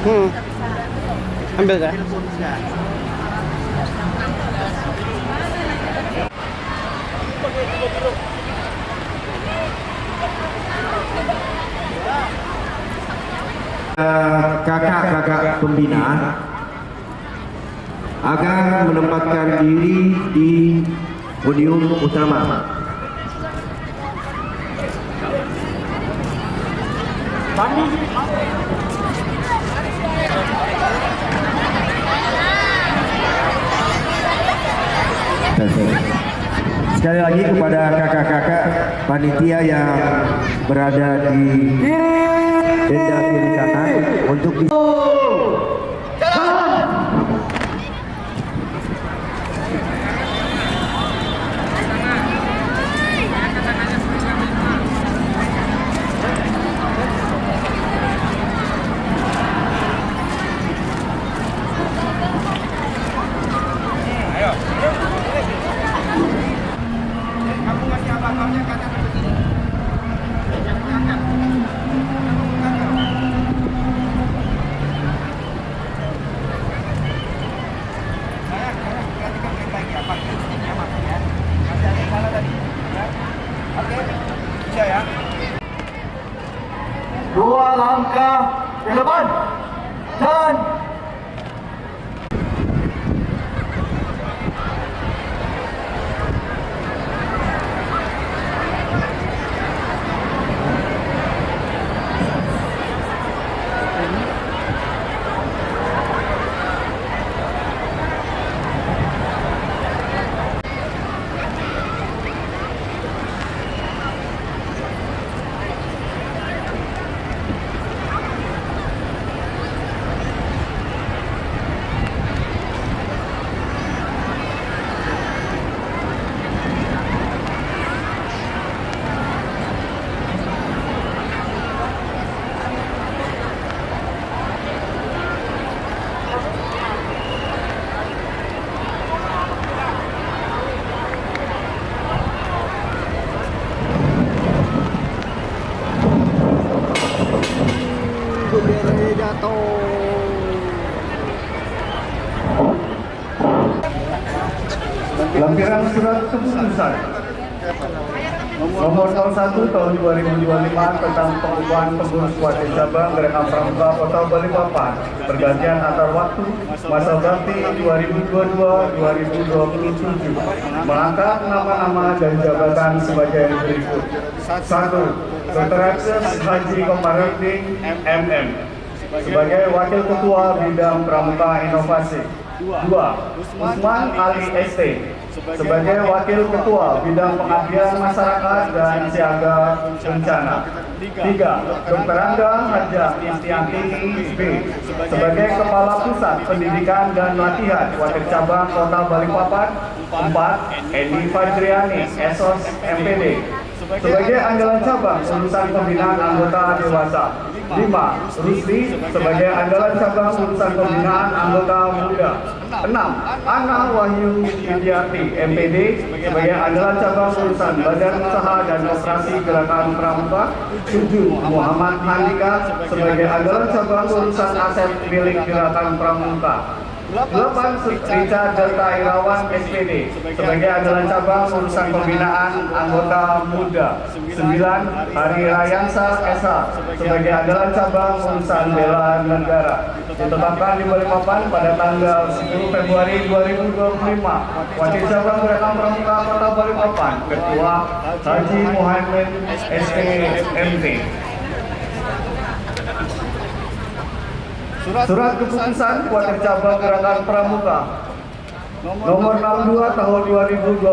Hmm. Ambil kan? Kakak-kakak pembina agar menempatkan diri di podium utama. Sekali lagi kepada kakak-kakak panitia yang berada di tenda kiri kanan untuk dua langkah ke depan dan Benderanya jatuh. lampiran surat keputusan nomor 01 tahun 2025 tentang pengubahan pengurus Wadah Cabang Gerakan Pramuka Kota Balikpapan pergantian antar waktu masa bakti 2022-2027 mengangkat nama-nama dan jabatan sebagai berikut. 1. Dr. Haji Komarudin MM sebagai Wakil Ketua Bidang Pramuka Inovasi. 2. Usman Ali ST sebagai Wakil Ketua Bidang Pengabdian Masyarakat dan Siaga Bencana. 3. Dr. Angga Haja Istianti B sebagai Kepala Pusat Pendidikan dan Latihan Wadah Cabang Kota Balikpapan. 4. Edi Fajriani SOS MPD sebagai Andalan Cabang Urusan Pembinaan Anggota Dewasa. 5. Rusdi sebagai Andalan Cabang Urusan Pembinaan Anggota Muda. 6. Ana Wahyu Widiarti MPD sebagai Andalan Cabang Urusan Badan Usaha dan Operasi Gerakan Pramuka. 7. Muhammad Handika sebagai Andalan Cabang Urusan Aset milik Gerakan Pramuka. 8. Richard Delta Irawan SPD sebagai Andalan Cabang Urusan Pembinaan Anggota Muda. 9. Hari Rayansa SH sebagai Andalan Cabang Urusan Bela Negara. Ditetapkan di Balikpapan pada tanggal 10 Februari 2025. Wakil Cabang Gerakan Pramuka Kota Balikpapan Ketua Haji Muhammad SPMT. Surat keputusan Wakil Cabang Gerakan Pramuka nomor 62 tahun 2024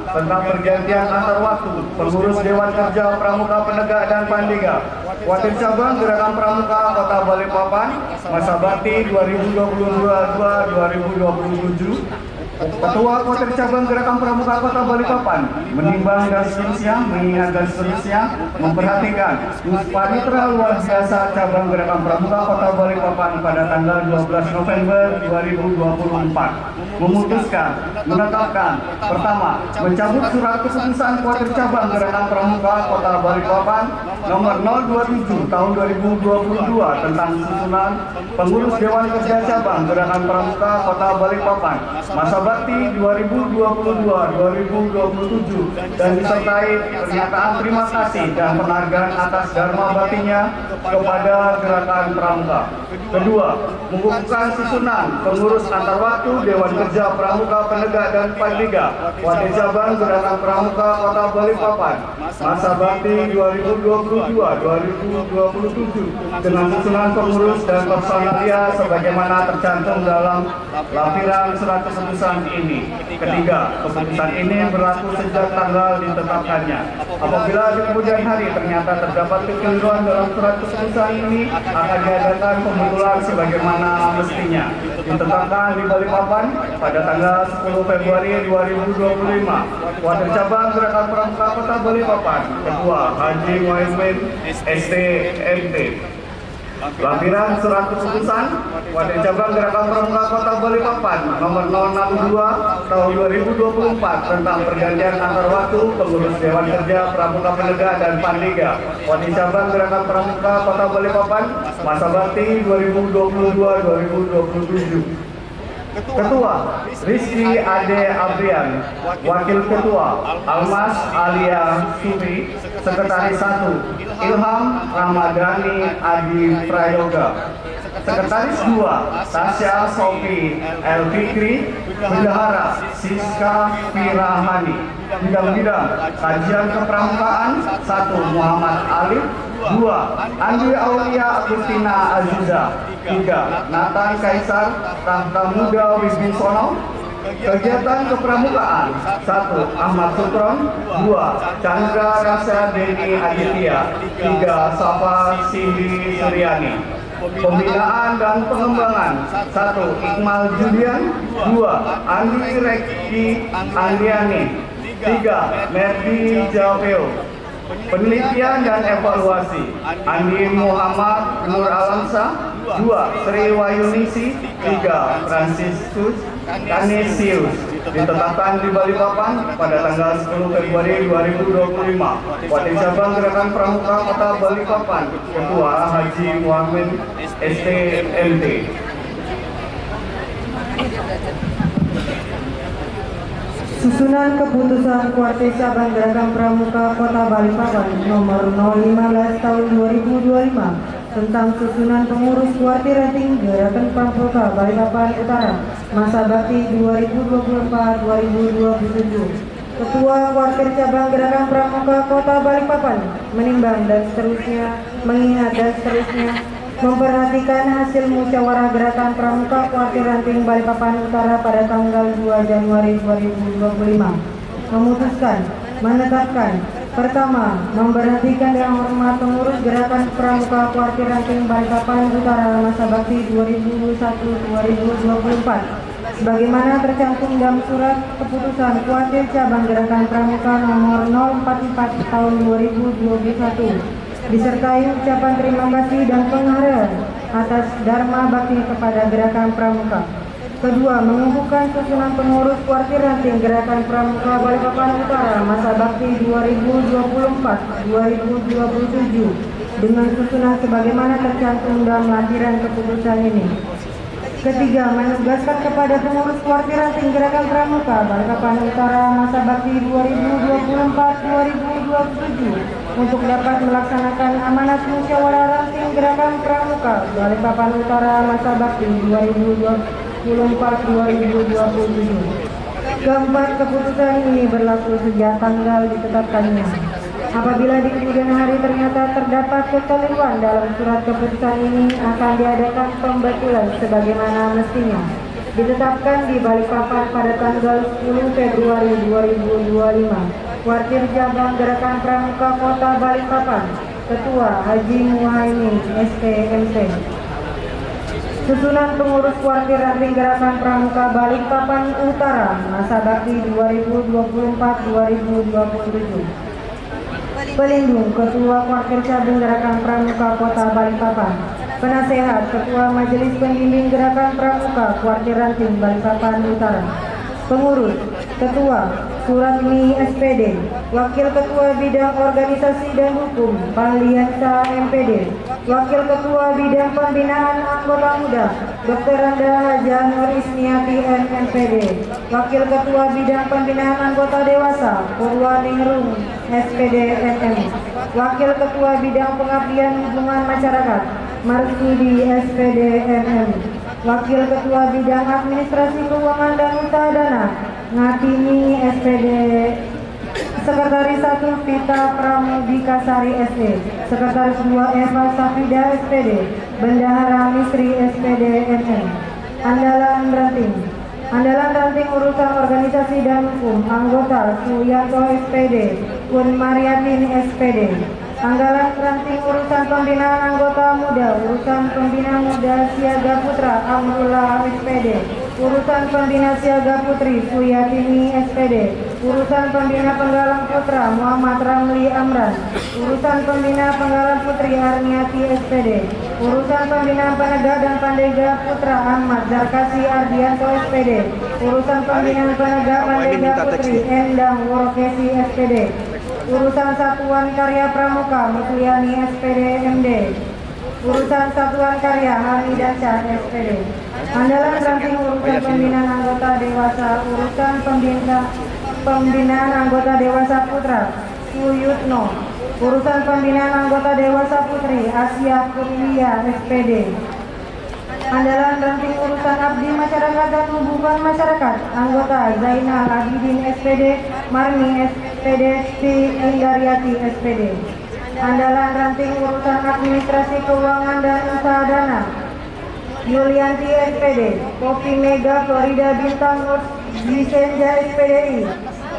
tentang pergantian antar waktu pengurus Dewan Kerja Pramuka Penegak dan Pandiga Wakil Cabang Gerakan Pramuka Kota Balikpapan masa bakti 2022-2027 Ketua Kuartir Cabang Gerakan Pramuka Kota Balikpapan menimbang dan seterusnya, mengingat dan seterusnya, memperhatikan Muspanitra luar biasa Cabang Gerakan Pramuka Kota Balikpapan pada tanggal 12 November 2024 memutuskan, menetapkan, pertama, mencabut surat keputusan Kuartir Cabang Gerakan Pramuka Kota Balikpapan nomor 027 tahun 2022 tentang susunan pengurus Dewan Kerja Cabang Gerakan Pramuka Kota Balikpapan masa bakti 2022-2027 dan disertai pernyataan terima kasih dan penghargaan atas dharma baktinya kepada Gerakan Pramuka. Kedua, mengukuhkan susunan pengurus antar waktu Dewan Kerja Pramuka Penegak dan Panliga Wadah Cabang Gerakan Pramuka Kota Balikpapan masa bakti 2022-2027 dengan susunan pengurus dan personalia sebagaimana tercantum dalam lampiran surat keputusan ini. Ketiga, keputusan ini berlaku sejak tanggal ditetapkannya. Apabila di kemudian hari ternyata terdapat kekeliruan dalam surat keputusan ini, akan diadakan pembetulan sebagaimana mestinya. Ditetapkan di Balikpapan pada tanggal 10 Februari 2025. Kuartir Cabang Gerakan Pramuka Kota Balikpapan, Ketua Haji Muhammad STMT. Lampiran surat keputusan Wadah Cabang Gerakan Pramuka Kota Balikpapan nomor 062 tahun 2024 tentang pergantian antar waktu pengurus Dewan Kerja Pramuka Penegak dan Panliga Wadah Cabang Gerakan Pramuka Kota Balikpapan masa bakti 2022-2027. Ketua Rizky Ade Abrian, Wakil Ketua Almas Alia Subi, Sekretaris 1 Ilham Ramadhani Adi Prayoga, Sekretaris 2 Tasya Sofi El Fikri, Bendahara Siska Firahani, bidang-bidang kajian kepramukaan 1 Muhammad Alif, 2 Andi Aulia Agustina Aziza, 3 Nathan Kaisar Tahta Muda Wibisono. Kegiatan kepramukaan 1 Ahmad Sutron, 2 Chandra Rasa Deni Aditya, 3 Safa Cindy Suryani. Pembinaan dan pengembangan 1 Iqmal Julian, 2 Andi Rekki Andiani, 3 Merdi Javeo. Penelitian dan evaluasi Andi Muhammad Nur Alamsa, 2 Sri Wayunisi, 3 Franciscus Canisius. Ditetapkan di Balikpapan pada tanggal 10 Februari 2025. Wadah Cabang Gerakan Pramuka Kota Balikpapan, Ketua Haji Muhammad STMT. Susunan keputusan Kuartir Cabang Gerakan Pramuka Kota Balikpapan nomor 015 tahun 2025 tentang susunan pengurus Kuartir Ranting Gerakan Pramuka Balikpapan Utara masa bakti 2024-2027. Ketua Kuartir Cabang Gerakan Pramuka Kota Balikpapan menimbang dan seterusnya, mengingat dan seterusnya, memperhatikan hasil musyawarah Gerakan Pramuka Kuartir Ranting Balikpapan Utara pada tanggal 2 Januari 2025 memutuskan, menetapkan, pertama, memberhentikan yang hormat pengurus Gerakan Pramuka Kuartir Ranting Balikpapan Utara masa bakti 2021-2024 sebagaimana tercantum dalam surat keputusan Kuartir Cabang Gerakan Pramuka nomor 044 tahun 2021 disertai ucapan terima kasih dan penghargaan atas dharma bakti kepada Gerakan Pramuka. Kedua, mengukuhkan susunan pengurus Kuartir Ranting Gerakan Pramuka Balikpapan Utara masa bakti 2024-2027 dengan susunan sebagaimana tercantum dalam lampiran keputusan ini. Ketiga, menugaskan kepada pengurus Kuartir Ranting Gerakan Pramuka Balikpapan Utara masa bakti 2024-2027 untuk dapat melaksanakan amanat musyawarah ranting Gerakan Pramuka Balikpapan Utara masa bakti 2024-2027. Keempat, keputusan ini berlaku sejak tanggal ditetapkannya. Apabila di kemudian hari ternyata terdapat kekeliruan dalam surat keputusan ini, akan diadakan pembetulan sebagaimana mestinya. Ditetapkan di Balikpapan pada tanggal 10 Februari 2025. Kuartir Cabang Gerakan Pramuka Kota Balikpapan, Ketua Haji Muhammad STMT. Susunan pengurus kuartir ranting gerakan pramuka Balikpapan Utara masa bakti 2024-2027. Pelindung Ketua Kuartir Cabang Gerakan Pramuka Kota Balikpapan. Penasehat Ketua Majelis Pembimbing Gerakan Pramuka Kuartir Ranting Balikpapan Utara. Pengurus Ketua Suratmi SPD, Wakil Ketua Bidang Organisasi dan Hukum Pahliansa MPD, Wakil Ketua Bidang Pembinaan Anggota Muda Dr. Anda Haja Nur Isniati MPD, Wakil Ketua Bidang Pembinaan Anggota Dewasa Purwaningrum SPD MM, Wakil Ketua Bidang Pengabdian Hubungan Masyarakat Marsudi SPD MM, Wakil Ketua Bidang Administrasi Keuangan dan Usaha Dana Ngatini SPD, Sekretaris 1 Vita Pramudikasari SE, Sekretaris 2 Eva Safida SPD, Bendahara Misri SPD MM. Andalan Ranting Urusan Organisasi dan Hukum Anggota Suyanto SPD, Kun Mariatin SPD. Anggalan Ranting Urusan Pembinaan Anggota Muda, Urusan Pembina Muda Siaga Putra Amrullah SPD, Urusan Pembina Siaga Putri Suyatini SPD, Urusan Pembina Penggalang Putra Muhammad Ramli Amran, Urusan Pembina Penggalang Putri Arniati SPD, Urusan Pembina Penegak dan Pandega Putra Ahmad Zarkasi Ardianto SPD, Urusan Pembina Penegak Pandega Putri Endang Worokesi SPD, Urusan Satuan Karya Pramuka Musliani SPD MD, Urusan Satuan Karya Hamidansyah SPD. Andalan Ranting Urusan Pembinaan Anggota Dewasa, Urusan Pembinaan Anggota Dewasa Putra Suyutno, Urusan Pembinaan Anggota Dewasa Putri Asia Kurnia SPD. Andalan Ranting Urusan Abdi Masyarakat dan Hubungan Masyarakat Anggota Zainal Abidin SPD, Marmi SPD, Endaryati SPD. Andalan Ranting Urusan Administrasi Keuangan dan Usaha Dana Yulianti SPD, Kopi Mega Florida Bintang Nur Disenja SPDI,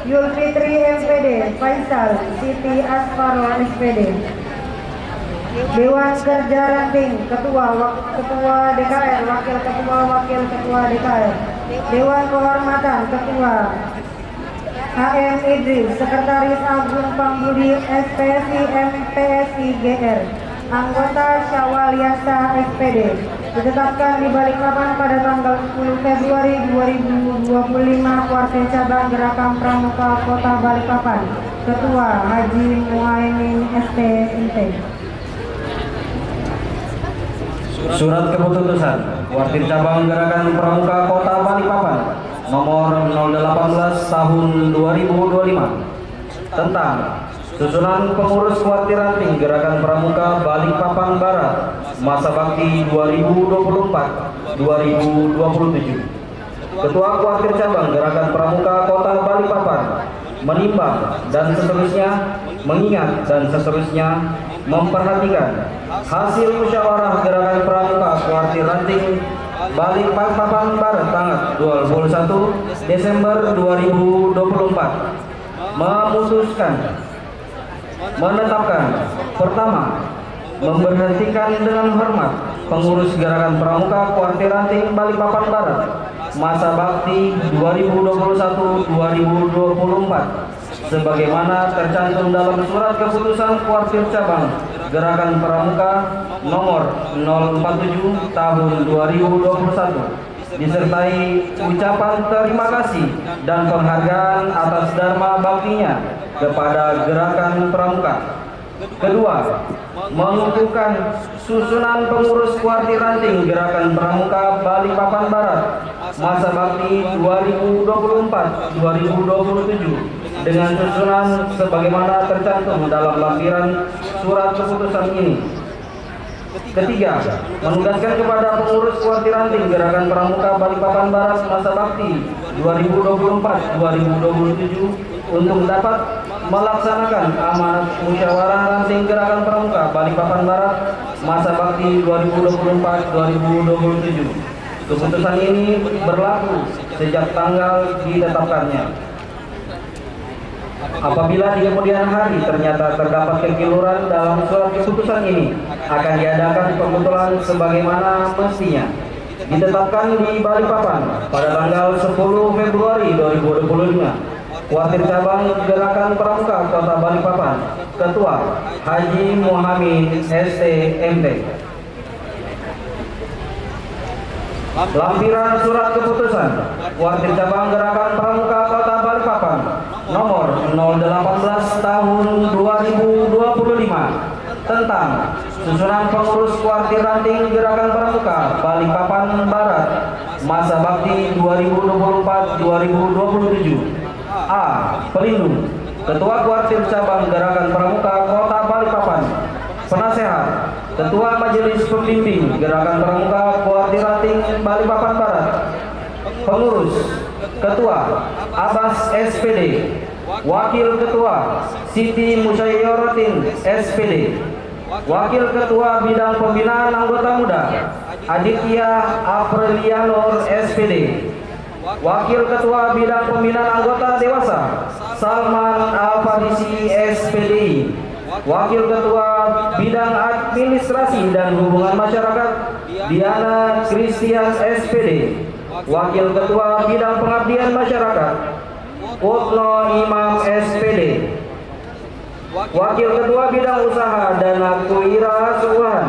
Yulfitri MPD, Faisal Siti Asfaro SPD. Dewan Kerja Ranting, Ketua DKR, Wakil Ketua DKR. Dewan Kehormatan, Ketua HM Idris, Sekretaris Agung Pambudi SPSI MPSI GR, Anggota Syawaliasa SPD, ditetapkan di Balikpapan pada tanggal 10 Februari 2025. Kuartir Cabang Gerakan Pramuka Kota Balikpapan, Ketua Haji Muhaimin STMT. Surat Keputusan Kuartir Cabang Gerakan Pramuka Kota Balikpapan nomor 018 tahun 2025 tentang susunan pengurus kuartir ranting Gerakan Pramuka Balikpapan Barat masa bakti 2024-2027. Ketua Kuartir Cabang Gerakan Pramuka Kota Balikpapan menimbang dan seterusnya, mengingat dan seterusnya, memperhatikan hasil musyawarah Gerakan Pramuka Kuartir Ranting Balikpapan Barat tanggal 21 Desember 2024 memutuskan menetapkan: pertama, memberhentikan dengan hormat pengurus Gerakan Pramuka Kuartir Ranting Balikpapan Barat masa bakti 2021-2024 sebagaimana tercantum dalam Surat Keputusan Kuartir Cabang Gerakan Pramuka nomor 047 tahun 2021, disertai ucapan terima kasih dan penghargaan atas dharma baktinya kepada Gerakan Pramuka. Kedua, mengukuhkan susunan pengurus kuartir ranting Gerakan Pramuka Balikpapan Barat masa bakti 2024-2027 dengan susunan sebagaimana tercantum dalam lampiran surat keputusan ini. Ketiga, menugaskan kepada pengurus kuartir ranting Gerakan Pramuka Balikpapan Barat masa bakti 2024-2027 untuk dapat melaksanakan amanat musyawarah ranting Gerakan Pramuka Balikpapan Barat masa bakti 2024-2027. Keputusan ini berlaku sejak tanggal ditetapkannya. Apabila di kemudian hari ternyata terdapat kekeliruan dalam surat keputusan ini, akan diadakan pembetulan sebagaimana mestinya. ditetapkan di Balikpapan pada tanggal 10 Februari 2025. Kuartir Cabang Gerakan Pramuka Kota Balikpapan, Ketua Haji Muhammad ST MP. Lampiran Surat Keputusan Kuartir Cabang Gerakan Pramuka Kota Balikpapan nomor 018 tahun 2025 tentang susunan pengurus Kuartir Ranting Gerakan Pramuka Balikpapan Barat masa bakti 2024-2027. A. Pelindung Ketua Kuartir Cabang Gerakan Pramuka Kota Balikpapan. Penasehat Ketua Majelis Pembimbing Gerakan Pramuka Kuartir Ranting Balikpapan Barat. Pengurus Ketua Abbas SPD. Wakil Ketua Siti Musyairotin SPD. Wakil Ketua Bidang Pembinaan Anggota Muda Aditya Aprilianor SPD. Wakil Ketua Bidang Pembinaan Anggota Dewasa Salman Al-Farisi SPD. Wakil Ketua Bidang Administrasi dan Hubungan Masyarakat Diana Christian SPD. Wakil Ketua Bidang Pengabdian Masyarakat Kutno Imam SPD. Wakil Ketua Bidang Usaha Dana Kewirausahaan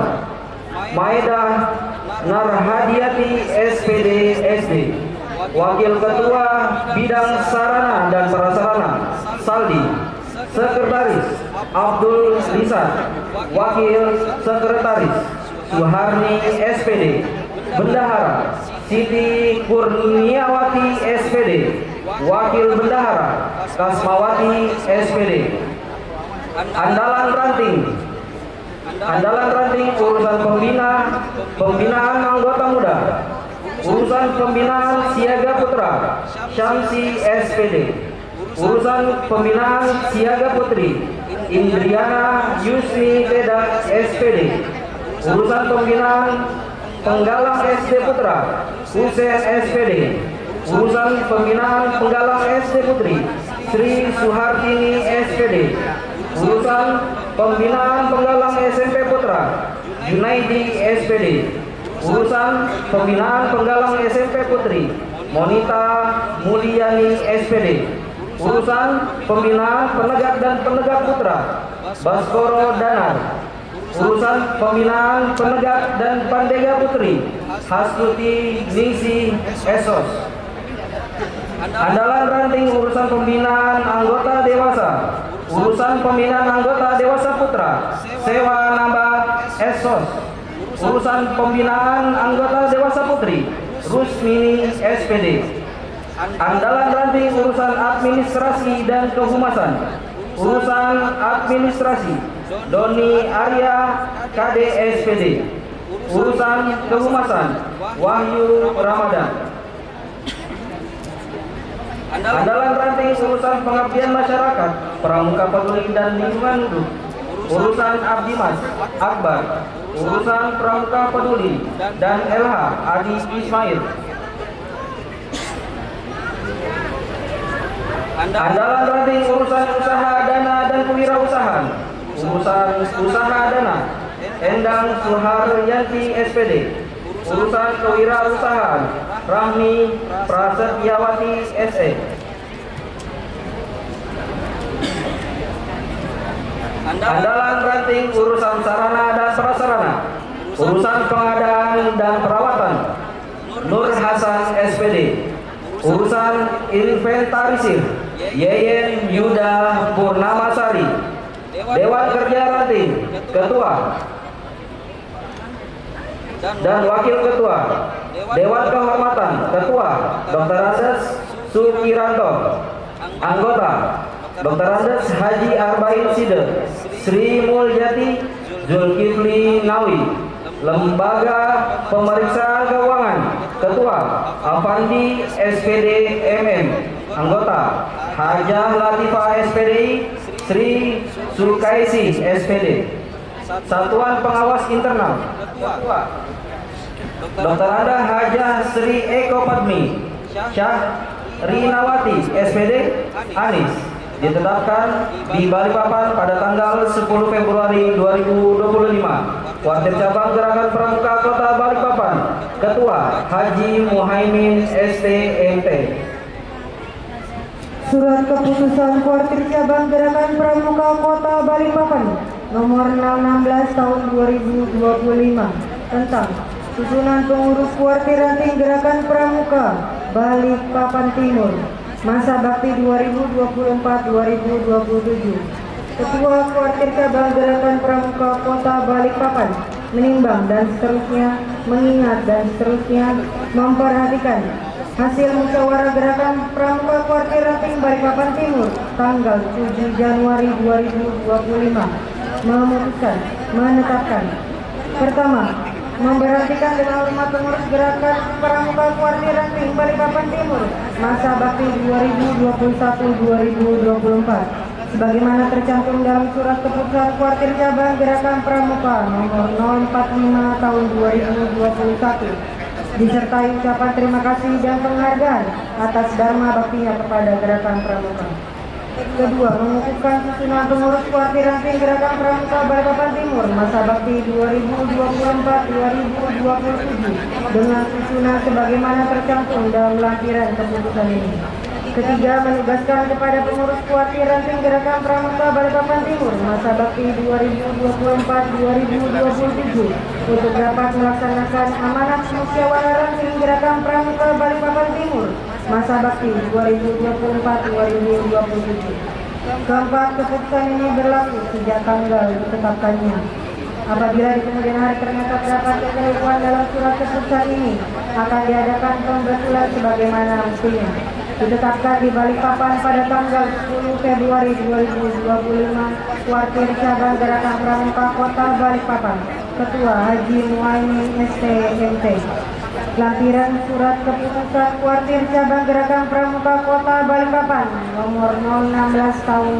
Maedah Narhadiati SPD SD. Wakil Ketua Bidang Sarana dan Prasarana Saldi. Sekretaris Abdul Lisan. Wakil Sekretaris Suharni SPD. Bendahara Siti Kurniawati SPD. Wakil Bendahara Kasmawati SPD. Andalan Ranting urusan pembinaan anggota muda. Urusan pembinaan Siaga Putra Syamsi SPD. Urusan pembinaan Siaga Putri Indriana Yusni Teda SPD. Urusan pembinaan Penggalang SD Putra Husein SPD. Urusan pembinaan Penggalang SD Putri Sri Suhartini SPD. Urusan pembinaan Penggalang SMP Putra Junaidi SPD. Urusan pembinaan Penggalang SMP Putri Monita Mulyani SPD. Urusan pembinaan Penegak dan Penegak Putra Baskoro Danar. Urusan pembinaan Penegak dan Pandega Putri Hastuti Ningsi Esos. Andalan Ranting urusan pembinaan anggota dewasa. Urusan pembinaan anggota dewasa putra Sewa Nambah Esos. Urusan pembinaan anggota dewasa putri Rusmini SPD. Andalan Ranting urusan administrasi dan kehumasan. Urusan administrasi Doni Arya KD SPD. Urusan kehumasan Wahyu Ramadan. Andalan Ranting urusan pengabdian masyarakat Pramuka Peduli dan Lingkungan Hidup. Urusan Abdimas Akbar. Urusan Pramuka Peduli dan LH Adi Ismail. Andalan Ranting urusan usaha dana dan kewirausahaan. Urusan usaha dana Endang Suharyanti SPD. Urusan kewirausahaan Rahmi Prasetyawati SE. Andalan Ranting urusan sarana dan prasarana. Urusan pengadaan dan perawatan Nur Hasan SPD. Urusan inventarisir Yeyen Yuda Purnamasari. Dewan Kerja Ranting Ketua dan Wakil Ketua. Dewan Kehormatan Ketua Dr. Andes Sukiranto. Anggota Dr. Andes Haji Arba'in Side Sri Mulyati Zulkifli Nawi. Lembaga Pemeriksa Keuangan Ketua Afandi SPD MM. Anggota Hajah Latifah SPD Sri Sukaisi SPD. Satuan Pengawas Internal Ketua Dr. Anda Hajah Sri Eko Padmi Syahrinawati SPD Anis. Ditetapkan di Balikpapan pada tanggal 10 Februari 2025. Kuartir Cabang Gerakan Pramuka Kota Balikpapan Ketua Haji Muhaimin STMT. Surat keputusan Kuartir Cabang Gerakan Pramuka Kota Balikpapan nomor 016 tahun 2025 tentang susunan pengurus Kuartir Ranting Gerakan Pramuka Balikpapan Timur masa bakti 2024-2027. Ketua Kuartir Cabang Gerakan Pramuka Kota Balikpapan menimbang dan seterusnya, mengingat dan seterusnya, memperhatikan hasil musyawarah Gerakan Pramuka Kuartir Ranting Balikpapan Timur tanggal 7 Januari 2025 memutuskan, menetapkan: pertama, memberhentikan dengan hormat pengurus Gerakan Pramuka Kuartir Ranting Balikpapan Timur masa bakti 2021-2024 sebagaimana tercantum dalam surat keputusan Kuartir Cabang Gerakan Pramuka nomor 045 tahun 2021 disertai ucapan terima kasih dan penghargaan atas dharma baktinya kepada Gerakan Pramuka. Kedua, mengukuhkan susunan pengurus Kuartir Ranting Gerakan Pramuka Balikpapan Timur masa bakti 2024-2027 dengan susunan sebagaimana tercantum dalam lampiran keputusan ini. Ketiga, menugaskan kepada pengurus Kuartir Ranting Gerakan Pramuka Balikpapan Timur masa bakti 2024-2027 untuk dapat melaksanakan amanat musyawarah ranting Gerakan Pramuka Balikpapan Timur masa bakti 2024-2027. Keempat, keputusan ini berlaku sejak tanggal ditetapkannya. Apabila di kemudian hari ternyata terdapat kekeliruan dalam surat keputusan ini, akan diadakan pembetulan sebagaimana mestinya. Ditetapkan di Balikpapan pada tanggal 10 Februari 2025, Kuartir Cabang Gerakan Pramuka Kota Balikpapan, Ketua Haji Muhaimin STMT. Lampiran surat keputusan Kuartir Cabang Gerakan Pramuka Kota Balikpapan nomor 016 tahun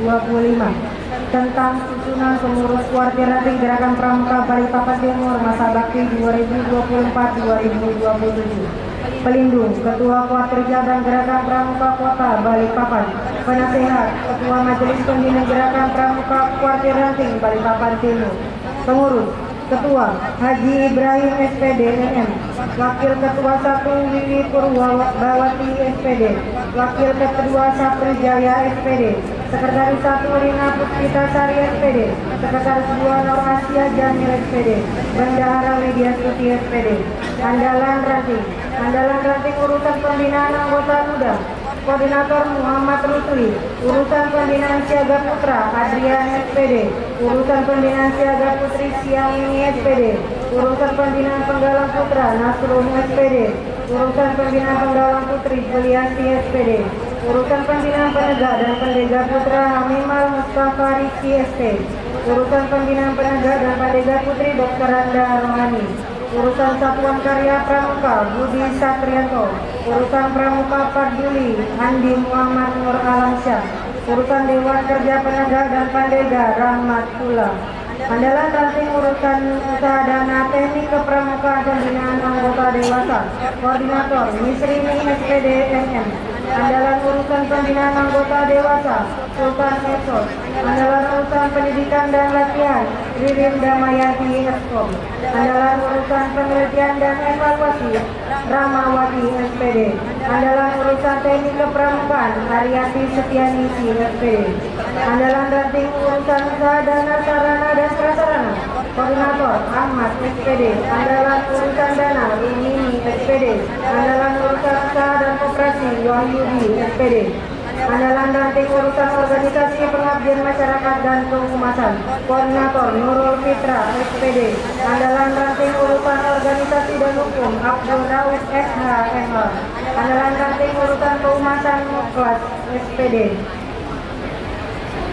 2025 tentang susunan pengurus Kuartir Ranting Gerakan Pramuka Balikpapan Timur masa bakti 2024-2027. Pelindung Ketua Kuartir Cabang Gerakan Pramuka Kota Balikpapan. Penasehat Ketua Majelis Pembina Gerakan Pramuka Kuartir Ranting Balikpapan Timur. Pengurus Ketua Haji Ibrahim SPD MM, Wakil Ketua 1 Wiwi Purwawati SPD, Wakil Ketua Sapri Jaya SPD, Sekretaris 1 Rina Puspitasari SPD, Sekretaris 2 Nur Asia Jamil SPD, Bendahara Media Stuti SPD. Andalan Ranting urusan pembinaan anggota muda, Koordinator Muhammad Rusli. Urusan pembinaan Siaga Putra Adrian SPD. Urusan pembinaan Siaga Putri Siamini SPD. Urusan pembinaan Penggalang Putra Nasrul SPD. Urusan pembinaan Penggalang Putri Juliasi SPD. Urusan pembinaan Penegak dan Pendega Putra Hamimal Mustafa Rizki ST. Urusan pembinaan Penegak dan Pendega Putri Dr. Randa Rohani. Urusan Satuan Karya Pramuka Budi Satrianto. Urusan Pramuka Parduli Andi Muhammad Nur Alamsyah. Urusan Dewan Kerja Penegak dan Pandega Rahmat Pula. Andalan ranting urusan usaha dana teknik kepramukaan pembinaan anggota dewasa, Koordinator Misrini SPD MM. Andalan urusan pembinaan anggota dewasa, Sultan Esos. Andalan urusan pendidikan dan latihan, Ririn Damayanti Eskom. Andalan urusan penelitian dan evaluasi, Ramawati SPD. Andalan urusan teknik kepramukaan, Haryati Setianisi SPD. Andalan ranting urusan usaha dana sarana dan prasarana, Koordinator Ahmad SPD. Andalan urusan dana, Rumini SPD. Andalan urusan usaha dan koperasi, Wahyudi SPD. Andalan ranting urusan organisasi pengabdian masyarakat dan kehumasan, Koordinator Nurul Fitra SPD. Andalan ranting urusan organisasi dan hukum, Abdul Rauf SH MH. Andalan ranting urusan kehumasan, Muklas SPD.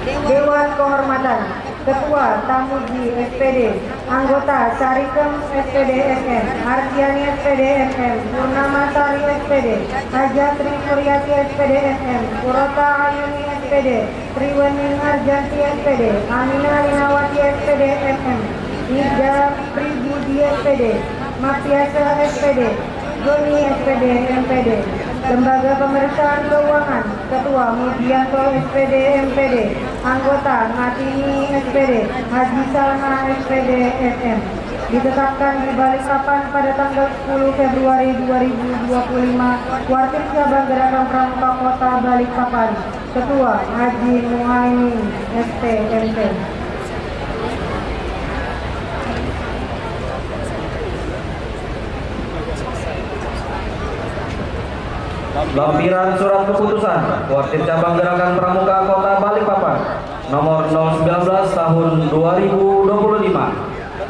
Dewan Kehormatan, Ketua Tamuji SPD, Anggota Sarikem SPD MM, Ardiani SPD MM, Purnama Sari SPD, Hajatri Suryati SPD MM, Purota Ayuni SPD, Triwening Arjanti SPD, Amina Linawati SPD MM, Ida Pribudi SPD, Mafiasa SPD, Joni SPD MPD. Lembaga Pemeriksaan Keuangan, Ketua Mujianto SPD MPD, Anggota Matini SPD, Haji Salma SPD FM. ditetapkan di Balikpapan pada tanggal 10 Februari 2025. Wakil Cabang Gerakan Pramuka Kota Balikpapan, Ketua Haji Muhaimin SPMP. Lampiran surat keputusan Wakil Cabang Gerakan Pramuka Kota Balikpapan nomor 019 tahun 2025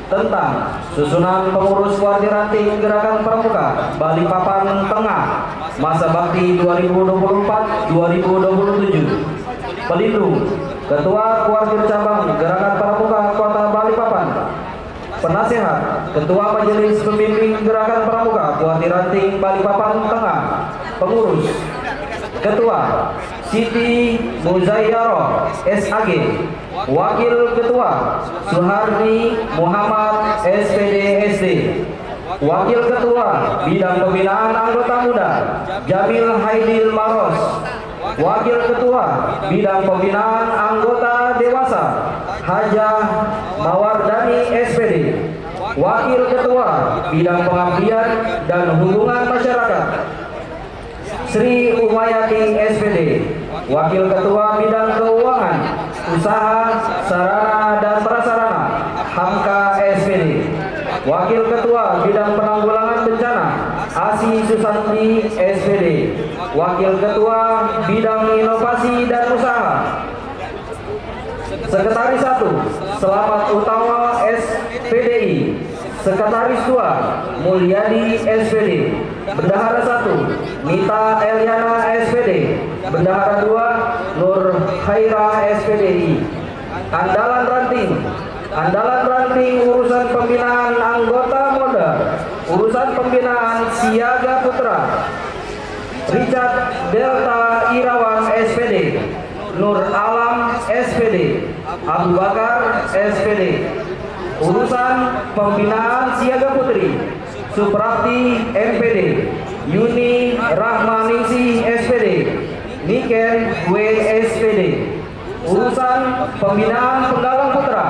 tentang susunan pengurus Warti Ranting Gerakan Pramuka Balikpapan Tengah masa bakti 2024-2027. Pelindung Ketua Wakil Cabang Gerakan Pramuka Kota Balikpapan. Penasehat Ketua Majelis Pembimbing Gerakan Pramuka Warti Ranting Balikpapan Tengah. Pengurus Ketua Siti Muzayyaro SAG. Wakil Ketua Suharni Muhammad SPD SD. Wakil Ketua Bidang Pembinaan Anggota Muda Jamil Haidil Maros. Wakil Ketua Bidang Pembinaan Anggota Dewasa Hajah Mawardani SPD. Wakil Ketua Bidang Pengabdian dan Hubungan Masyarakat Sri Umayati SPD. Wakil Ketua Bidang Keuangan, Usaha, Sarana dan Prasarana Hamka SPD. Wakil Ketua Bidang Penanggulangan Bencana Asi Susanti SPD. Wakil Ketua Bidang Inovasi dan Usaha Sekretaris 1 Selamat Utama SPDI. Sekretaris 2 Mulyadi SPD. Bendahara 1 Mita Eliana SPD. Bendahara 2 Nur Khaira SPDI. Andalan Ranting urusan pembinaan anggota Moda, urusan pembinaan Siaga Putra Richard Delta Irawan SPD. Nur Alam SPD. Abu Bakar SPD. Urusan pembinaan Siaga Putri Suprapti MPD. Yuni Rahmaningsih SPD. Niken W SPD. Urusan pembinaan Penggalang Putra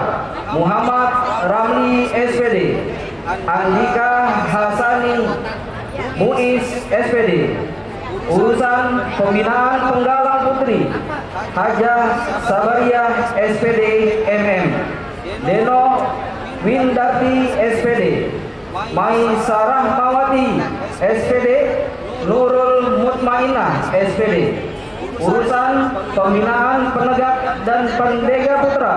Muhammad Ramli SPD. Andika Hasani Muiz SPD. Urusan pembinaan Penggalang Putri Hajah Sabariyah SPD MM. Deno Windarti SPD. Mai Sarah Mawati SPD. Nurul Mutmainah SPD. Urusan pembinaan Penegak dan Pendega Putra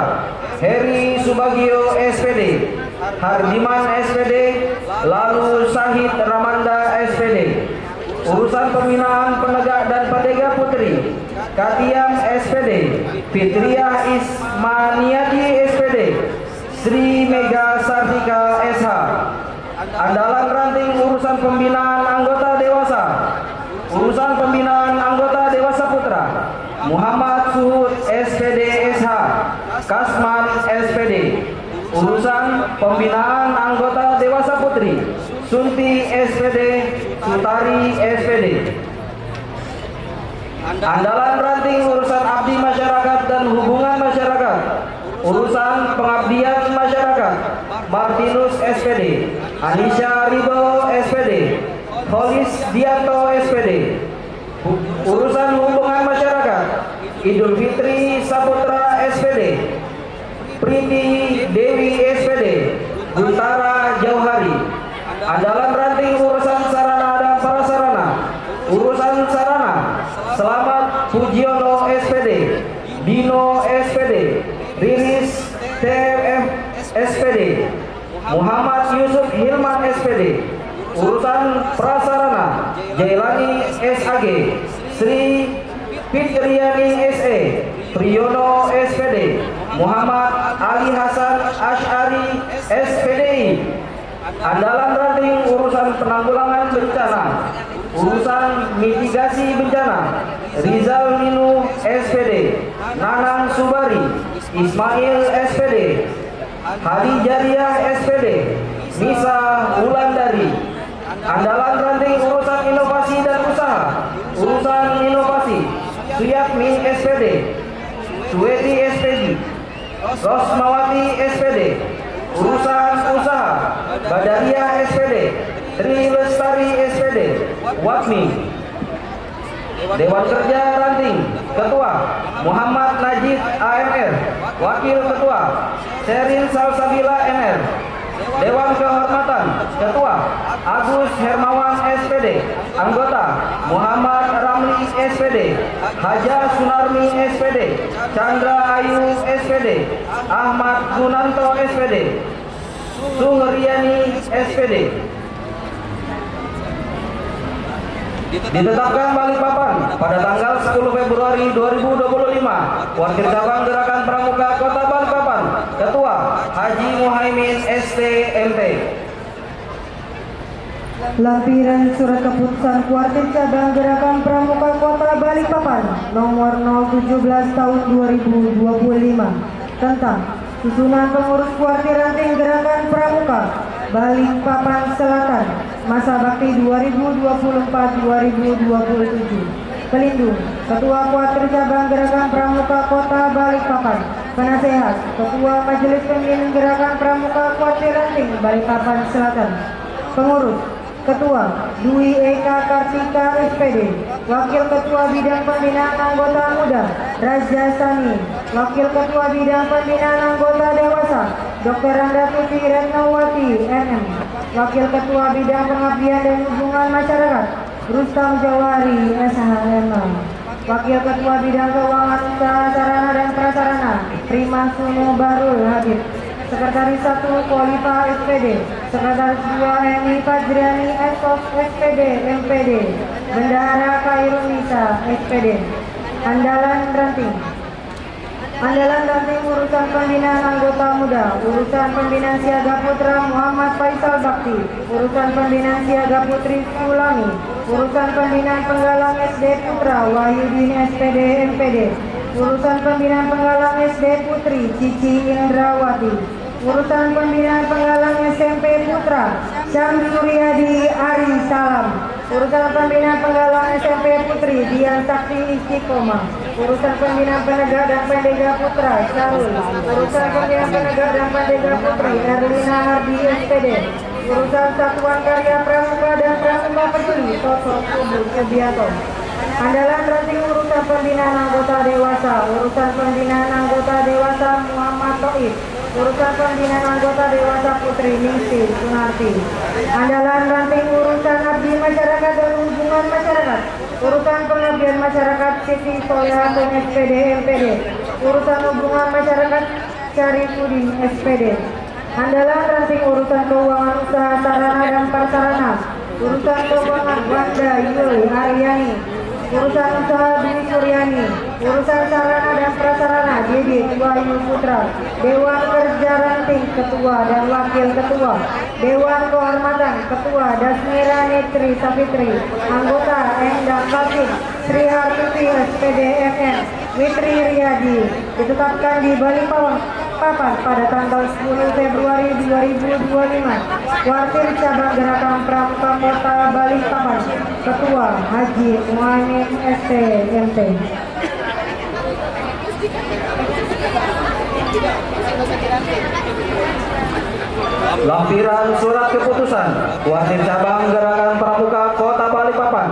Heri Subagio SPD. Hardiman SPD. Lalu Syahid Ramanda SPD. Urusan pembinaan Penegak dan Pendega Putri Katiam SPD. Fitriah Ismaniati SPD. Sri Mega Sartika SH. Andalan Ranting urusan pembinaan anggota dewasa. Urusan pembinaan anggota dewasa putra Muhammad Suhud SPD SH. Kasman SPD. Urusan pembinaan anggota dewasa putri Sunti SPD. Sutari SPD. Andalan Ranting urusan abdi masyarakat dan hubungan masyarakat. Urusan pengabdian masyarakat Martinus SPD. Anisha Ridho SPD. Holis Dianto SPD. Urusan hubungan masyarakat Idul Fitri Saputra SPD. Priti Dewi SPD. Guntara Jauhari. Andalan Ranting urusan sarana dan prasarana. Urusan sarana Selamat Pujiono SPD. Dino SPD. Riris TMF SPD. Muhammad Yusuf Hilman SPD. Urusan prasarana Jailani SAG. Sri Fitriani SE. Priyono SPD. Muhammad Ali Hasan Ash'ari SPDI. Andalan Ranting urusan penanggulangan bencana. Urusan mitigasi bencana Rizal Ninu SPD. Nanang Subari. Ismail SPD. Hadi Jariah SPD. Nisa Wulandari. Andalan Ranting urusan inovasi dan usaha. Urusan inovasi Suyatmi SPD. Suweti SPD. Rosmawati SPD. Urusan Usaha Badaria SPD, Tri Lestari SPD, WAPMI. Dewan Kerja Ranting, Ketua Muhammad Najib AMR, Wakil Ketua Sherin Salsabila MR. Dewan Kehormatan, Ketua Agus Hermawan SPD, Anggota Muhammad Ramli SPD, Haja Sunarmi SPD, Chandra Ayu SPD, Ahmad Gunanto SPD, Suhriani SPD. Ditetapkan Balikpapan pada tanggal 10 Februari 2025. Wakil Cabang Gerakan Pramuka Kota Balikpapan, Ketua Haji Muhaimin ST MP. Lampiran surat keputusan Kuartir Cabang Gerakan Pramuka Kota Balikpapan nomor 017 tahun 2025 tentang susunan pengurus Kuartir Ranting Gerakan Pramuka Balikpapan Selatan masa bakti 2024-2027. Pelindung Ketua Kuartir Cabang Gerakan Pramuka Kota Balikpapan. Penasehat Ketua Majelis Pembina Gerakan Pramuka Kuartir Ranting Balikpapan Selatan. Pengurus Ketua Dwi Eka Kartika SPD, Wakil Ketua Bidang Pembinaan Anggota Muda Raja Sani, Wakil Ketua Bidang Pembinaan Anggota Dewasa Dr. Randa Tuti Retnawati MM, Wakil Ketua Bidang Pengabdian dan Hubungan Masyarakat Rustam Jawari SHM, Wakil Ketua Bidang Keuangan Usaha Sarana dan Prasarana Prima Suno Barul Habib, Sekretaris 1 Kolifa SPD, Sekretaris 2 Emi Fajriani Esos SPD MPD, Bendahara Khairul Nisa SPD. Andalan Ranting urusan pembinaan anggota muda, urusan pembinaan Siaga Putra Muhammad Faisal Bakti, urusan pembinaan Siaga Putri Sulami, urusan pembinaan Penggalang SD Putra Wahyudin SPD MPD, urusan pembinaan Penggalang SD Putri Cici Indrawati, urusan pembinaan Penggalang SMP Putra Syam Suryadi Ari Salam, urusan pembinaan Penggalang SMP Putri Dian Sakti Istiqomah, urusan pembinaan Penegak dan Pendega Putra Syarul, urusan pembinaan Penegak dan Pendega Putri Erlina Hardi SPD, urusan Satuan Karya Pramuka dan Pramuka Peduli Sosok Kubu Subianto. Andalan Ranting urusan pembinaan anggota dewasa, urusan pembinaan anggota dewasa Muhammad Toib, urusan pembinaan anggota dewasa Putri Ningsih Sunarti. Andalan Ranting urusan abdi masyarakat dan hubungan masyarakat, urusan pengabdian masyarakat Siti Solehatun SPD MPD, urusan hubungan masyarakat Syarifudin SPD. Andalan Ranting urusan keuangan usaha sarana dan prasarana, urusan keuangan Wanda Yuli Aryani, urusan usaha Dwi Suryani, urusan sarana dan prasarana Didi Wahyu Putra, Dewan Kerja Ranting Ketua dan Wakil Ketua, Dewan Kehormatan Ketua Dasmira Netri Safitri, Anggota Endang Kalkin Sri Hartuti SPD FN Witri Riyadi. Ditetapkan di Balikpapan pada tanggal 10 Februari 2025. Kuartir Cabang Gerakan Pramuka Kota Balikpapan, Ketua Haji Muhaimin ST MT. Lampiran surat keputusan Kuartir Cabang Gerakan Pramuka Kota Balikpapan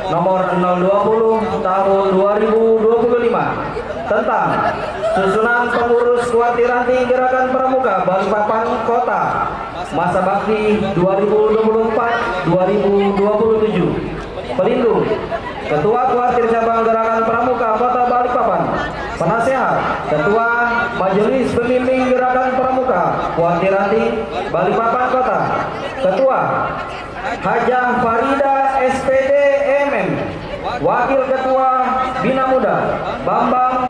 nomor 020 tahun 2025 tentang susunan pengurus Kuartir Ranting Gerakan Pramuka Balikpapan Kota masa bakti 2024-2027. Pelindung Ketua Kuartir Cabang Gerakan Pramuka Kota Balikpapan. Penasehat Ketua Majelis Pembimbing Gerakan Pramuka Kuartir Ranting Balikpapan Kota. Ketua Hajah Farida SPD MM. Wakil Ketua Bina Muda Bambang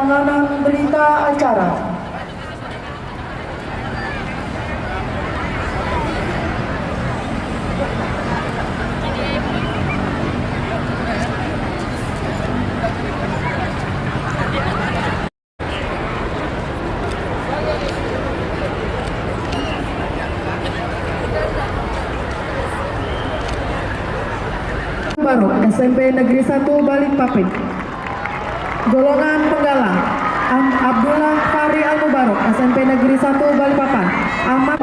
penanganan berita acara. Barok SMP Negeri 1 Balikpapan. Golongan penggalang Abdullah Fahri Al-Mubarok SMP Negeri 1 Balikpapan. Ahmad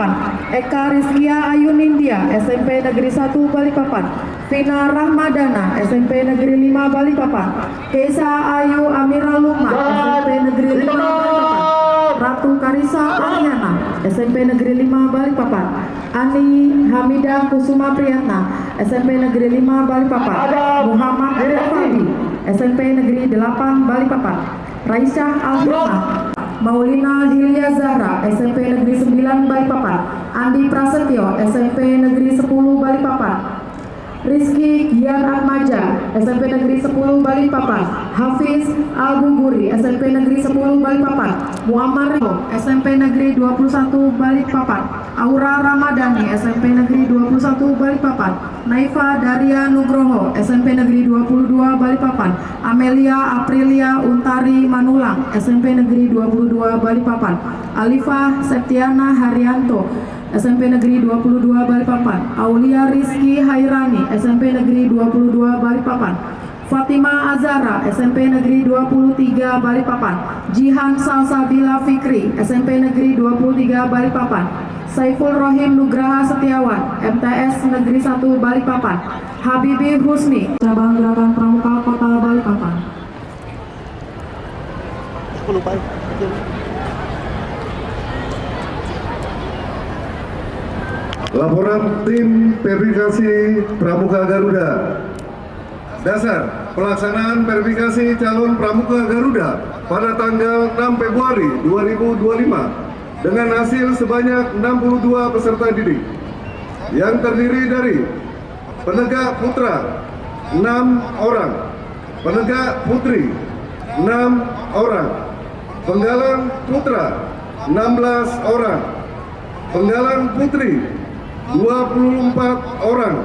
Eka Rizkia Ayu Nindya SMP Negeri 1 Balikpapan. Vina Rahmadana SMP Negeri 5 Balikpapan. Keisa Ayu Amira Lukman SMP Negeri 5 Balikpapan. Ratu Karisa Ariana SMP Negeri 5 Balikpapan. Ani Hamidah Kusuma Priyatna SMP Negeri 5 Balikpapan. Muhammad Fadi SMP Negeri 8 Balikpapan. Raisyah Al-Hikmah Maulina Hilya Zahra SMP Negeri 9 Balikpapan. Andi Prasetyo SMP Negeri 10 Balikpapan. Rizky Gian Atmaja SMP Negeri 10 Balikpapan. Hafiz Al-Buguri SMP Negeri 10 Balikpapan. Muammar Riko SMP Negeri 21 Balikpapan. Aura Ramadhani SMP Negeri 21 Balikpapan. Naifa Daria Nugroho SMP Negeri 22 Balikpapan. Amelia Aprilia Untari Manulang SMP Negeri 22 Balikpapan. Alifah Septiana Haryanto SMP Negeri 22 Balikpapan. Aulia Rizky Hairani SMP Negeri 22 Balikpapan. Fatima Azara SMP Negeri 23 Balikpapan. Jihan Salsabila Fikri SMP Negeri 23 Balikpapan. Saiful Rohim Nugraha Setiawan MTS Negeri 1 Balikpapan. Habibi Husni Cabang Gerakan Pramuka Kota Balikpapan. Aku lupa. Laporan tim verifikasi Pramuka Garuda. Dasar pelaksanaan verifikasi calon Pramuka Garuda pada tanggal 6 Februari 2025 dengan hasil sebanyak 62 peserta didik yang terdiri dari penegak putra 6 orang, penegak putri 6 orang, penggalang putra 16 orang, penggalang putri 24 orang,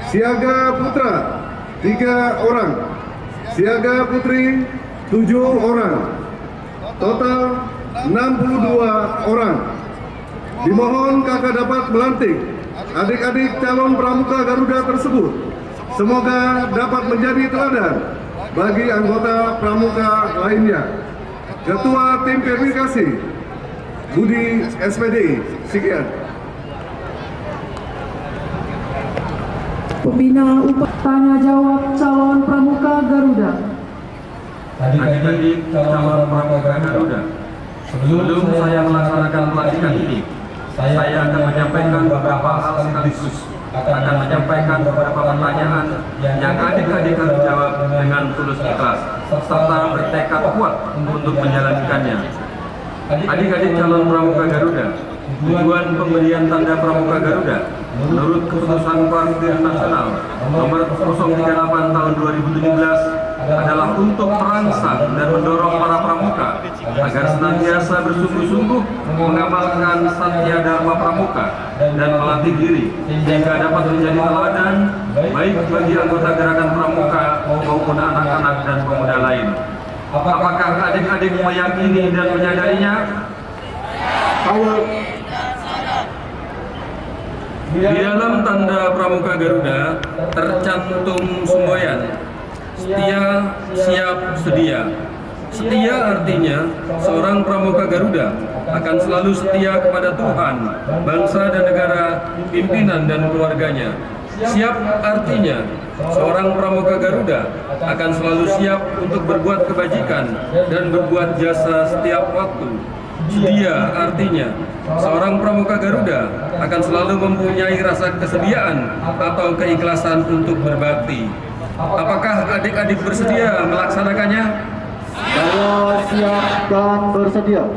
siaga putra 3 orang, siaga putri 7 orang, total 62 orang. Dimohon kakak dapat melantik adik-adik calon Pramuka Garuda tersebut. Semoga dapat menjadi teladan bagi anggota Pramuka lainnya. Ketua tim verifikasi Budi SPD, sekian. Pembina tanya jawab calon Pramuka Garuda. Adik-adik calon Pramuka Garuda, sebelum saya melaksanakan pelantikan ini, saya akan menyampaikan beberapa hal sekaligus akan menyampaikan beberapa pertanyaan yang adik-adik harus jawab dengan tulus ikhlas serta bertekad kuat untuk menjalankannya. Adik-adik calon Pramuka Garuda, tujuan pemberian tanda Pramuka Garuda menurut keputusan Partai Nasional nomor 038 tahun 2017 adalah untuk merangsang dan mendorong para pramuka agar senantiasa bersungguh-sungguh mengamalkan Satya Dharma Pramuka dan melatih diri sehingga dapat menjadi teladan baik bagi anggota gerakan pramuka maupun anak-anak dan pemuda lain. Apakah adik-adik meyakini dan menyadarinya? Di dalam tanda Pramuka Garuda tercantum semboyan setia, siap, sedia. Setia artinya seorang Pramuka Garuda akan selalu setia kepada Tuhan, bangsa dan negara, pimpinan dan keluarganya. Siap artinya seorang Pramuka Garuda akan selalu siap untuk berbuat kebajikan dan berbuat jasa setiap waktu. Sedia artinya seorang Pramuka Garuda akan selalu mempunyai rasa kesediaan atau keikhlasan untuk berbakti. Apakah adik-adik bersedia melaksanakannya? Saya siap dan bersedia.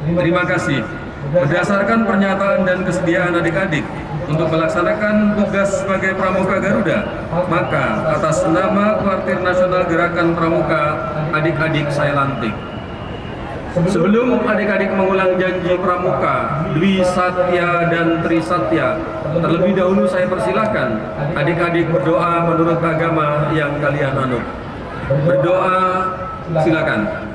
Terima kasih. Berdasarkan pernyataan dan kesediaan adik-adik untuk melaksanakan tugas sebagai Pramuka Garuda, maka atas nama Kuartir Nasional Gerakan Pramuka, adik-adik saya lantik. Sebelum adik-adik mengulang janji Pramuka, Dwi Satya dan Tri Satya, terlebih dahulu saya persilahkan adik-adik berdoa menurut agama yang kalian anut. Berdoa, silakan.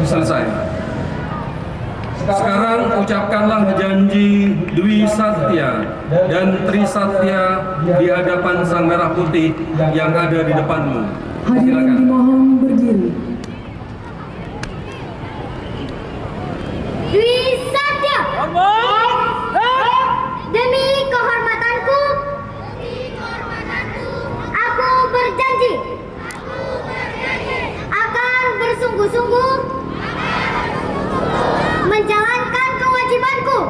Selesai. Sekarang ucapkanlah janji Dwi Satya dan Tri Satya di hadapan Sang Merah Putih yang ada di depanmu. Hadirin dimohon berdiri. Dwi Satya. Demi kehormatanku, aku berjanji akan bersungguh-sungguh menjalankan kewajibanku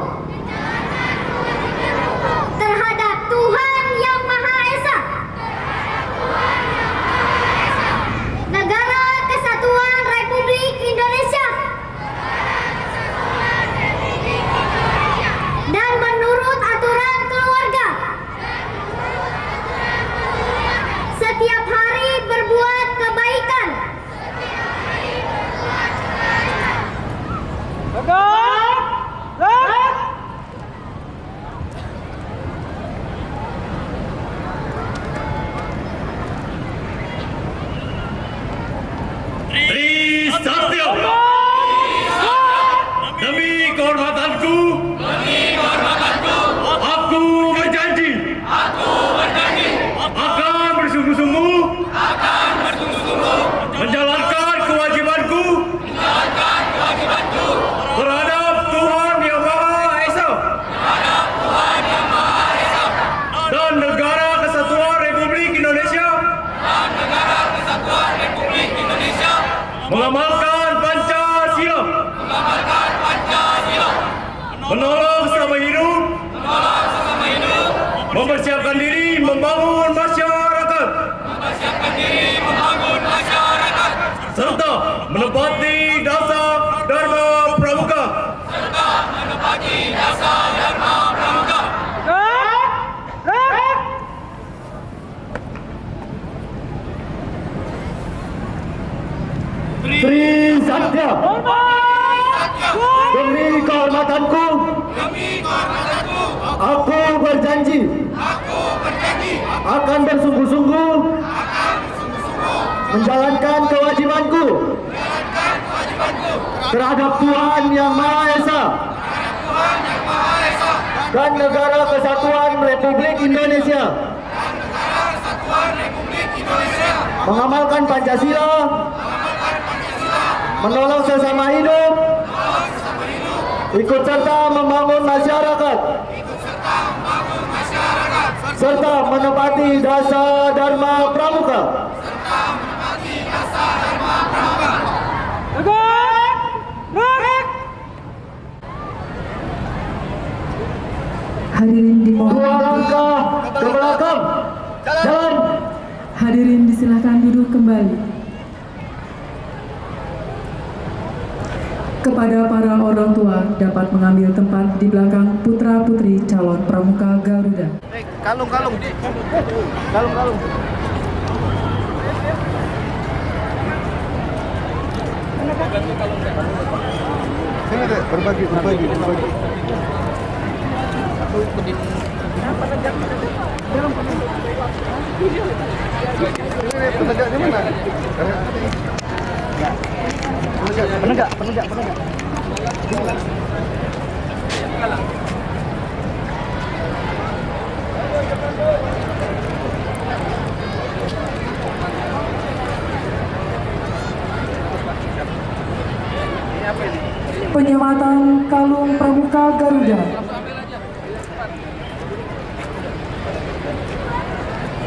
terhadap Tuhan Yang Maha Esa, Negara Kesatuan Republik Indonesia, dan menurut aturan keluarga, setiap hari berbuat kebaikan. Tri Satya. Demi kehormatanku, aku berjanji akan bersungguh-sungguh menjalankan kewajibanku terhadap Tuhan Yang Maha Esa dan Negara Kesatuan Republik Indonesia, mengamalkan Pancasila, menolong sesama hidup, mempersiapkan diri membangun masyarakat, serta menepati dasar Dharma Pramuka. Tri Satya. Demi kehormatanku, aku berjanji akan bersungguh-sungguh menjalankan kewajibanku terhadap Tuhan Yang Maha Esa dan Negara Kesatuan Republik Indonesia, mengamalkan Pancasila, menolong sesama hidup, ikut serta membangun masyarakat, serta menepati dasar Dharma Pramuka. Hadirin dimohon. Dua langkah ke belakang. Jalan. Hadirin disilahkan duduk kembali. Kepada para orang tua dapat mengambil tempat di belakang putra-putri calon Pramuka Garuda. Kalung. Sini deh, berbagi. Aku ikutin. Penegak di mana? Penegak. Penyematan kalung Pramuka Garuda.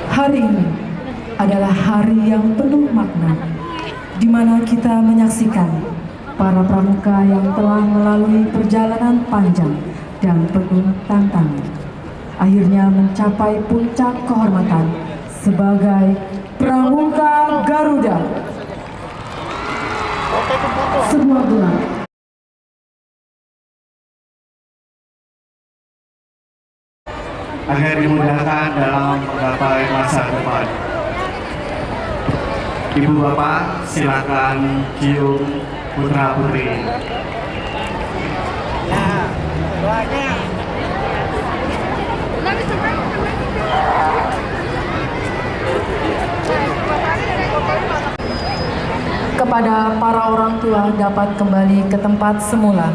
Hari ini adalah hari yang penuh makna, di mana kita menyaksikan para pramuka yang telah melalui perjalanan panjang dan penuh tantangan, akhirnya mencapai puncak kehormatan sebagai Pramuka Garuda. Sebuah gelar. agar dimudahkan dalam menggapai masa depan. Ibu Bapak, silakan cium putra putri. Kepada para orang tua dapat kembali ke tempat semula.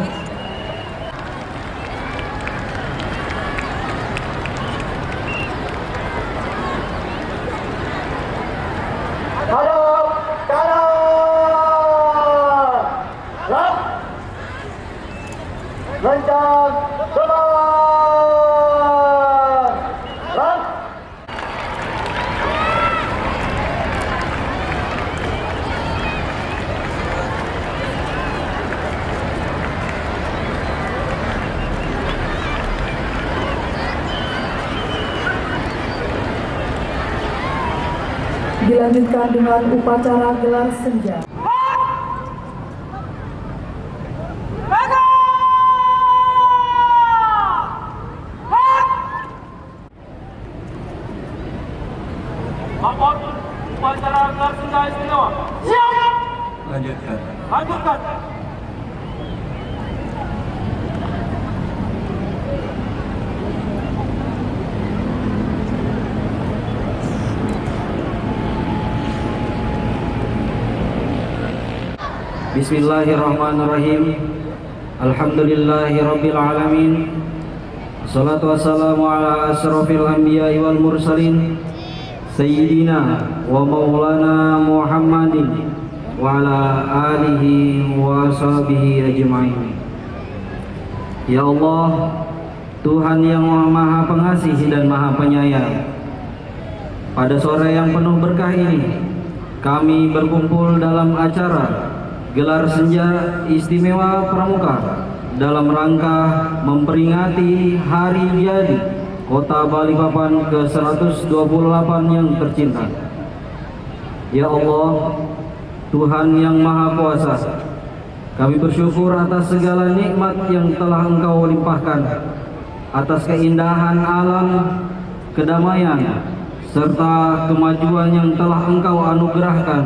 Dilanjutkan dengan upacara gelar senja. Upacara gelar senja istimewa. Siap. Lanjutkan. Lanjutkan. Bismillahirrahmanirrahim. Alhamdulillahirabbil alamin. Wassalatu wassalamu ala asrofil anbiya'i wal mursalin Sayyidina wa maulana Muhammadin wa ala alihi wa sahbihi ajma'in. Ya Allah, Tuhan yang Maha Pengasih dan Maha Penyayang, pada sore yang penuh berkah ini kami berkumpul dalam acara Gelar Senja Istimewa Pramuka dalam rangka memperingati Hari Jadi Kota Balikpapan ke-128 yang tercinta. Ya Allah, Tuhan yang Maha Kuasa, kami bersyukur atas segala nikmat yang telah Engkau limpahkan, atas keindahan alam, kedamaian, serta kemajuan yang telah Engkau anugerahkan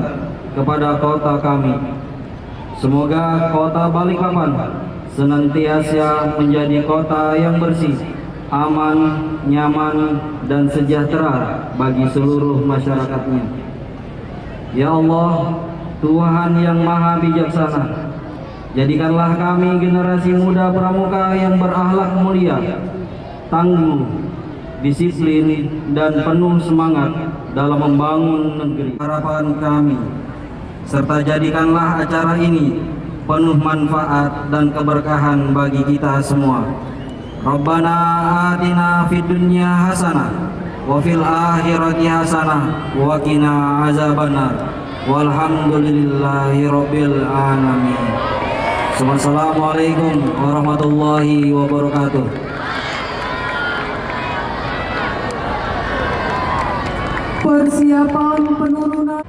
kepada kota kami. Semoga kota Balikpapan senantiasa menjadi kota yang bersih, aman, nyaman, dan sejahtera bagi seluruh masyarakatnya. Ya Allah, Tuhan yang Maha Bijaksana, jadikanlah kami generasi muda pramuka yang berakhlak mulia, tangguh, disiplin, dan penuh semangat dalam membangun negeri. Harapan kami, serta jadikanlah acara ini penuh manfaat dan keberkahan bagi kita semua. Rabbana atina fid dunya hasanah wa fil akhirati hasanah wa qina azabannar. Walhamdulillahi rabbil alamin. Wassalamualaikum warahmatullahi wabarakatuh. Persiapan penurunan.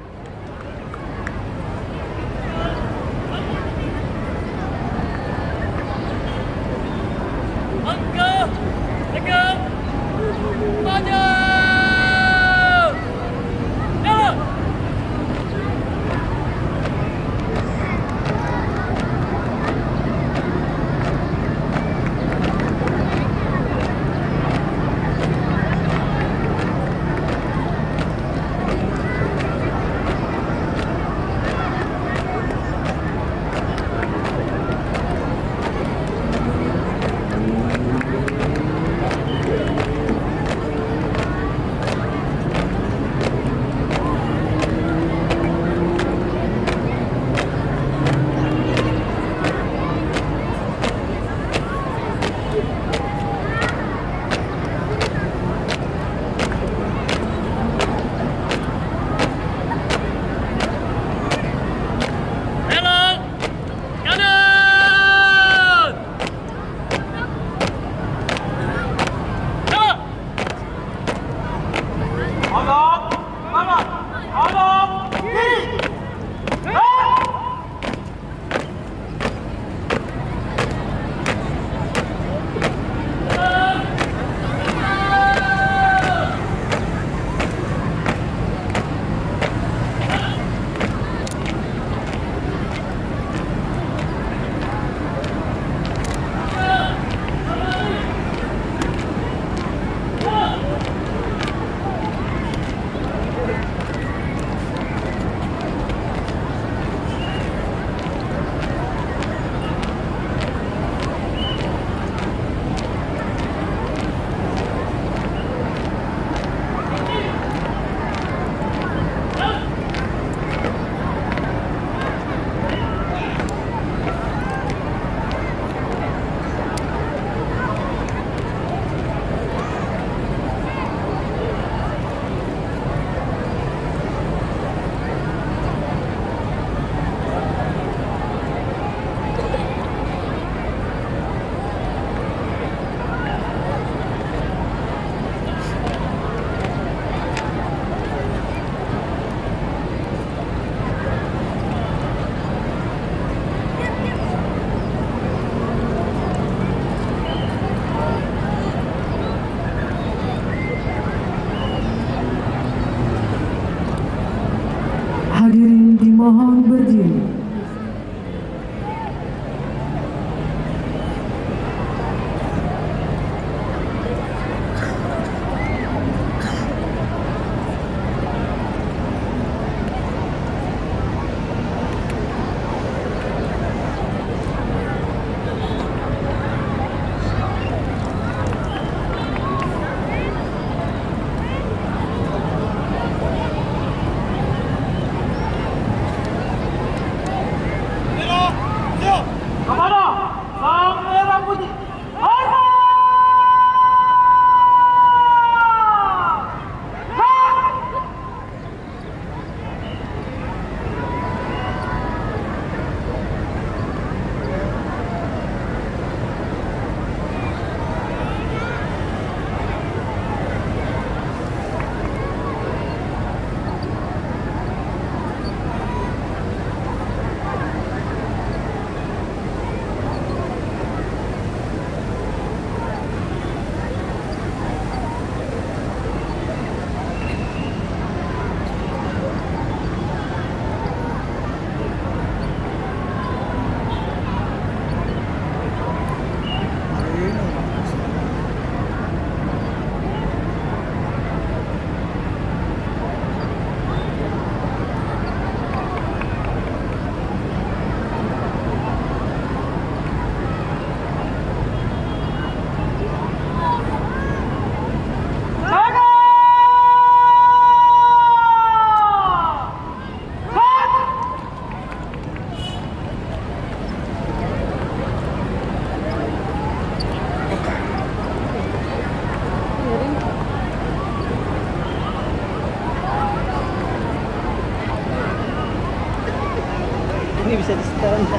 hadirin dimohon berdiri. Ini bisa di-stand.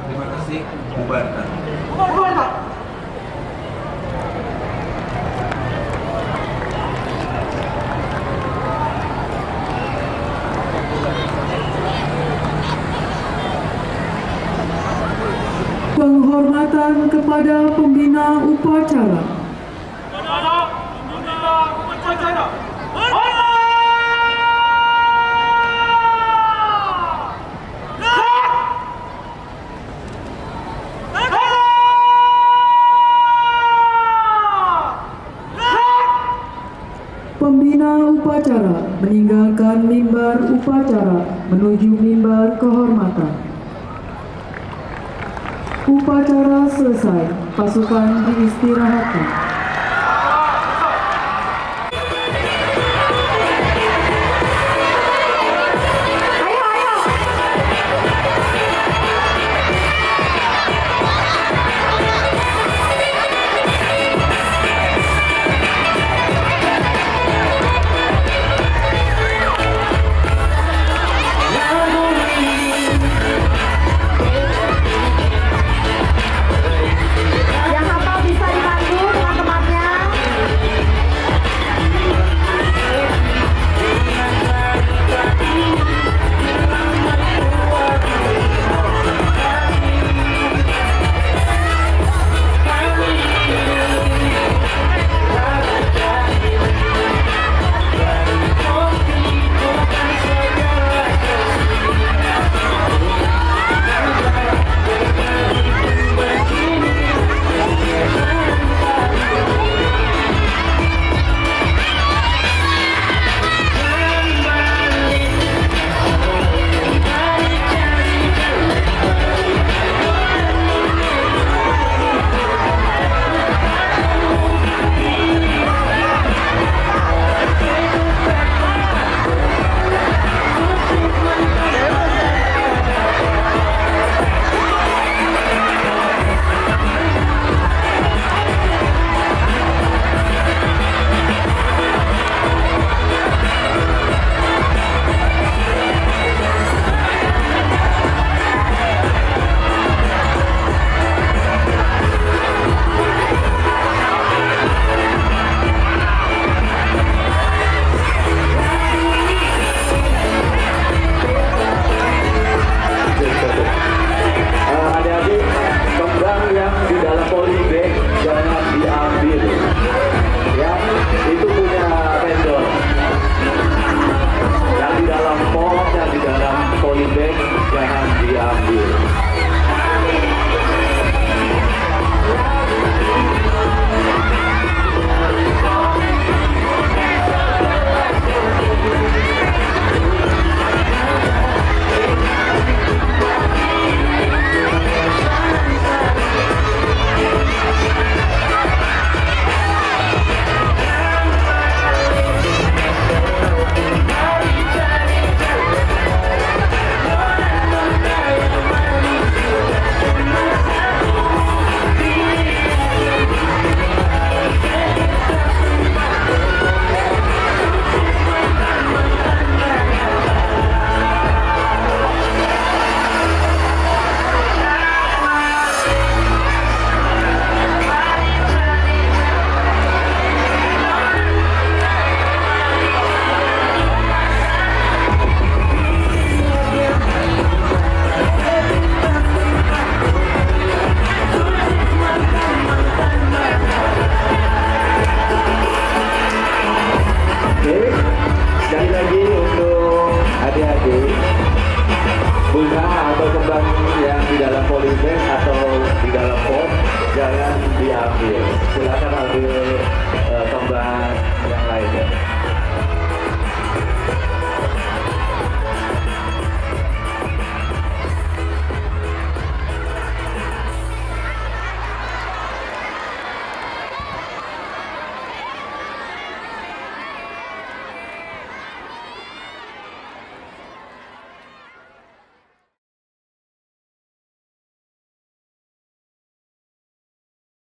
Terima kasih, bubarkan. Penghormatan kepada pembina upacara. Pembina upacara meninggalkan mimbar upacara menuju mimbar kehormatan. Upacara selesai, pasukan diistirahatkan.